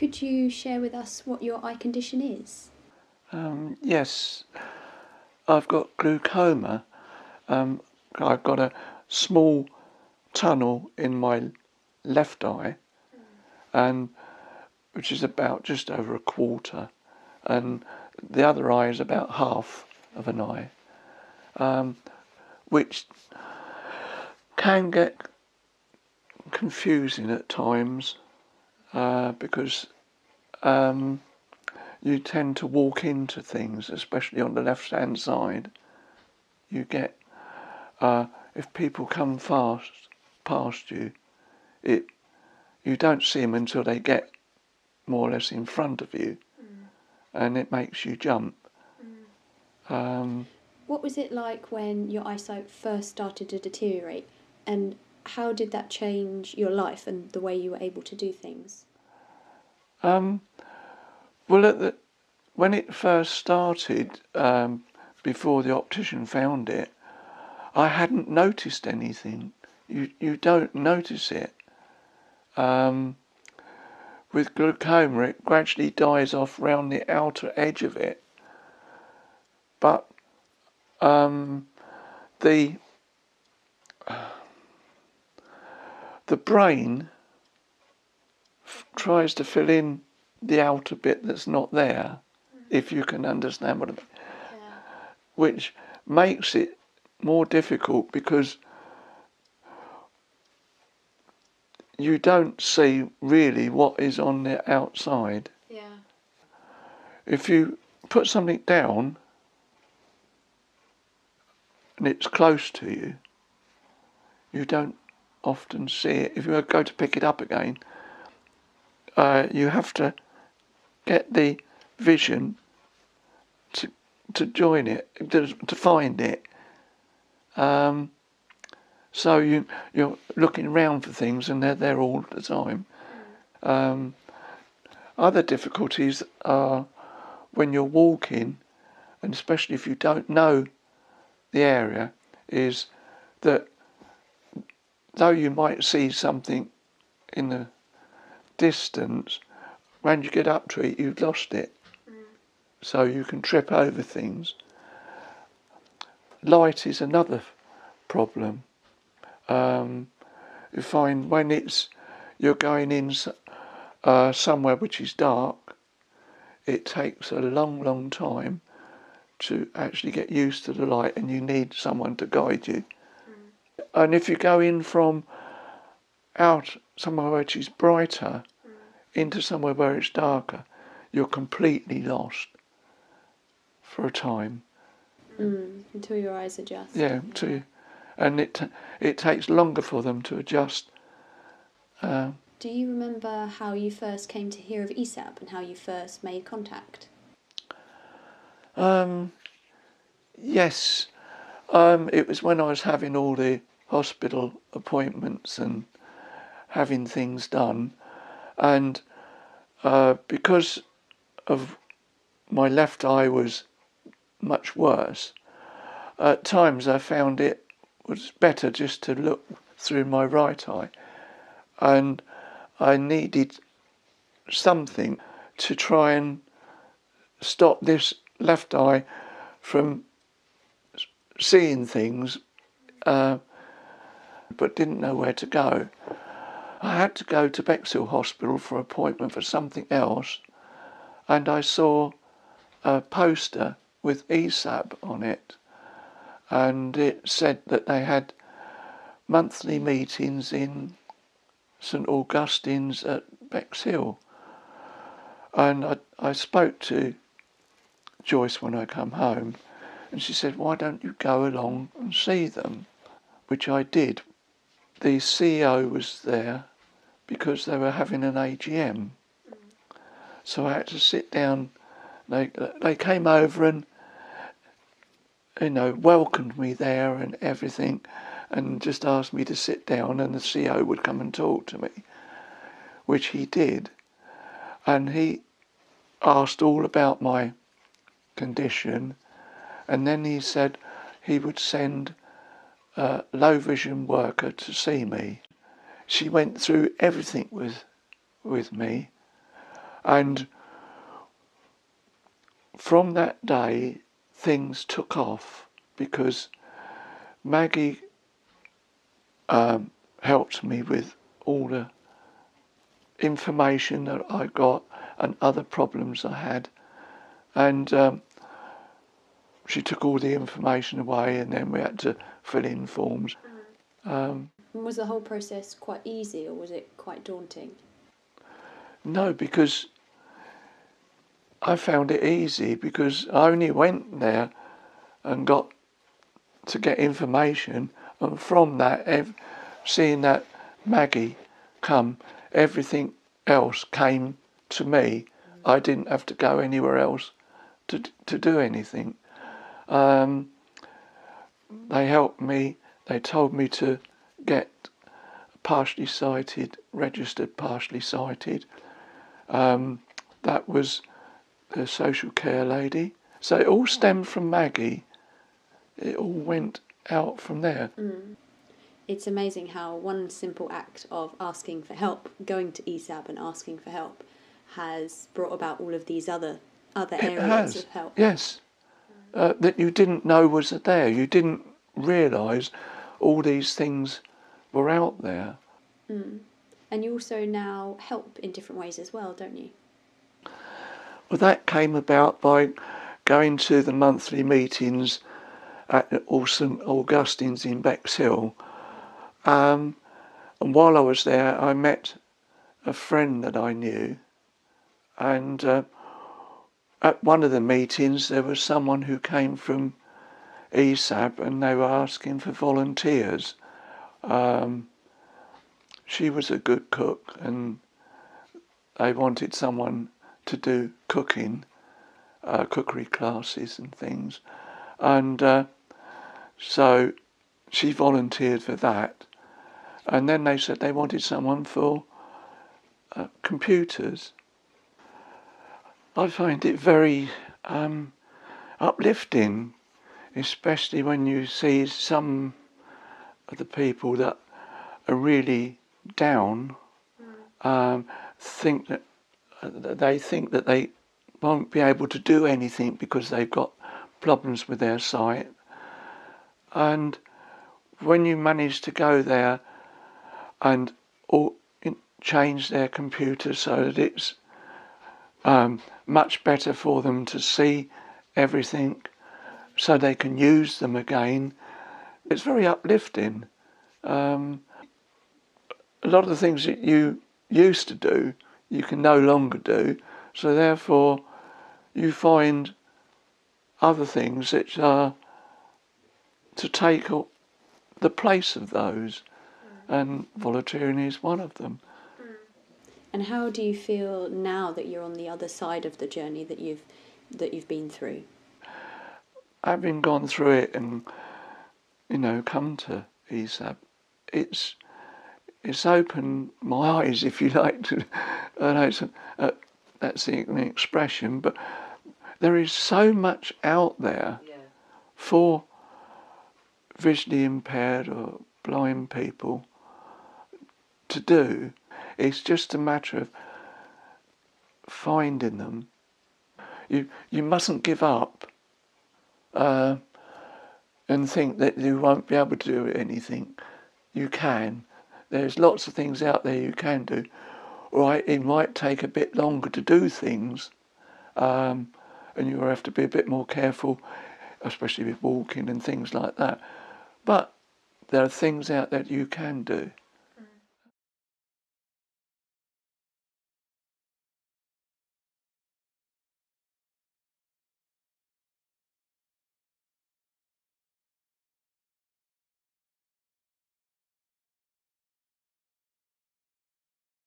Could you share with us what your eye condition is? Yes, I've got glaucoma. I've got a small tunnel in my left eye, and which is about just over a quarter, and the other eye is about half of an eye, which can get confusing at times because you tend to walk into things, especially on the left-hand side. You get, if people come past you, you don't see them until they get more or less in front of you, and it makes you jump. What was it like when your eyesight first started to deteriorate, and how did that change your life and the way you were able to do things? Well, when it first started, before the optician found it, I hadn't noticed anything. You don't notice it. With glaucoma, it gradually dies off round the outer edge of it. But the brain tries to fill in the outer bit that's not there, if you can understand what I mean. Yeah. Which makes it more difficult because you don't see really what is on the outside. Yeah. If you put something down and it's close to you, you don't often see it. If you go to pick it up again, you have to get the vision to join it, to find it. So you're looking around for things and they're there all the time. Other difficulties are when you're walking, and especially if you don't know the area, is that though you might see something in the distance, when you get up to it, you've lost it. So you can trip over things. Light is another problem. You find when you're going in somewhere which is dark, it takes a long time to actually get used to the light, and you need someone to guide you. And if you go in from out somewhere which is brighter into somewhere where it's darker, you're completely lost for a time. Until your eyes adjust. Yeah, and it takes longer for them to adjust. Do you remember how you first came to hear of ESAB and how you first made contact? Yes, it was when I was having all the hospital appointments and having things done, and because of my left eye was much worse, at times I found it was better just to look through my right eye, and I needed something to try and stop this left eye from seeing things, but didn't know where to go. I had to go to Bexhill Hospital for an appointment for something else, and I saw a poster with ESAB on it, and it said that they had monthly meetings in St Augustine's at Bexhill. And I spoke to Joyce when I come home, and she said, why don't you go along and see them? Which I did. The CEO was there because they were having an AGM. So I had to sit down. They came over and, welcomed me there and everything, and just asked me to sit down, and the CEO would come and talk to me, which he did. And he asked all about my condition, and then he said he would send a low vision worker to see me. She went through everything with me, And from that day, things took off because Maggie helped me with all the information that I got and other problems I had. And she took all the information away, and then we had to fill in forms. Was the whole process quite easy, or was it quite daunting? No, because I found it easy because I only went there and got to get information, and from that, seeing that Maggie come, everything else came to me. I didn't have to go anywhere else to do anything. They helped me. They told me to get partially sighted, registered partially sighted. That was the social care lady. So it all stemmed from Maggie. It all went out from there. It's amazing how one simple act of asking for help, going to ESAB and asking for help, has brought about all of these other areas of help. Yes. That you didn't know was there. You didn't realise all these things were out there. And you also now help in different ways as well, don't you? Well, that came about by going to the monthly meetings at St Augustine's in Bexhill. And while I was there, I met a friend that I knew. And at one of the meetings, there was someone who came from ESAB, and they were asking for volunteers. She was a good cook, and they wanted someone to do cooking, cookery classes and things. And so she volunteered for that. And then they said they wanted someone for computers. I find it very uplifting, especially when you see some of the people that are really down, think that they won't be able to do anything because they've got problems with their sight. And when you manage to go there and change their computer so that it's much better for them to see everything so they can use them again, it's very uplifting. A lot of the things that you used to do, you can no longer do, so therefore you find other things that are to take the place of those, and volunteering is one of them. And how do you feel now that you're on the other side of the journey that you've been through? Having gone through it and, come to ESAB, it's opened my eyes, if you like to. I know that's the expression, but there is so much out there for visually impaired or blind people to do. It's just a matter of finding them. You mustn't give up and think that you won't be able to do anything. You can. There's lots of things out there you can do. Right, it might take a bit longer to do things, and you'll have to be a bit more careful, especially with walking and things like that. But there are things out there you can do.